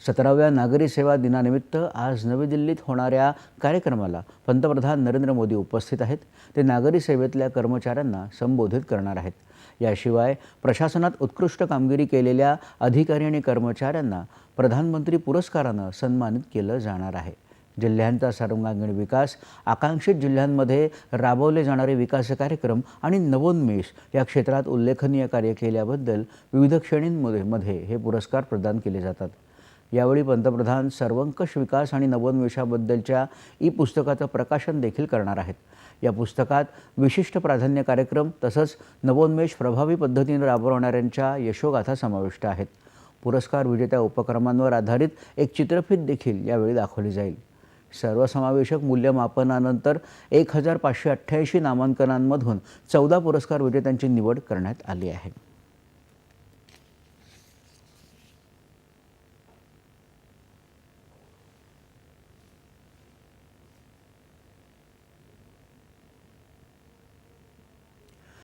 17व्या नागरी सेवा दिनानिमित्त आज नवी दिल्लीत होणाऱ्या कार्यक्रमाला पंतप्रधान नरेंद्र मोदी उपस्थित आहेत। ते नागरी सेवेतल्या कर्मचाऱ्यांना संबोधित करणार आहेत। याशिवाय प्रशासनात उत्कृष्ट कामगिरी केलेल्या अधिकारी आणि कर्मचाऱ्यांना प्रधानमंत्री पुरस्कारानं सन्मानित केलं जाणार आहे। जिल्ह्यांचा सर्वांगीण विकास, आकांक्षित जिल्ह्यांमध्ये राबवले जाणारे विकास कार्यक्रम आणि नवोन्मेष या क्षेत्रात उल्लेखनीय कार्य केल्याबद्दल विविध श्रेणींमध्ये हे पुरस्कार प्रदान केले जातात। यावेळी पंतप्रधान सर्वंकष विकास आणि नवोन्मेषाबद्दलच्या ई-पुस्तकाचं प्रकाशन देखील करणार आहेत। या पुस्तकात विशिष्ट प्राधान्य कार्यक्रम तसंच नवोन्मेष प्रभावी पद्धतीने राबवणाऱ्यांच्या यशोगाथा समाविष्ट आहेत। पुरस्कार विजेत्या उपक्रमांवर आधारित एक चित्रफित देखील यावेळी दाखवली जाईल। सर्वसमावेशक मूल्यमापनानंतर 1588 नामांकनांमधून 14 पुरस्कार विजेत्यांची निवड करण्यात आली आहे।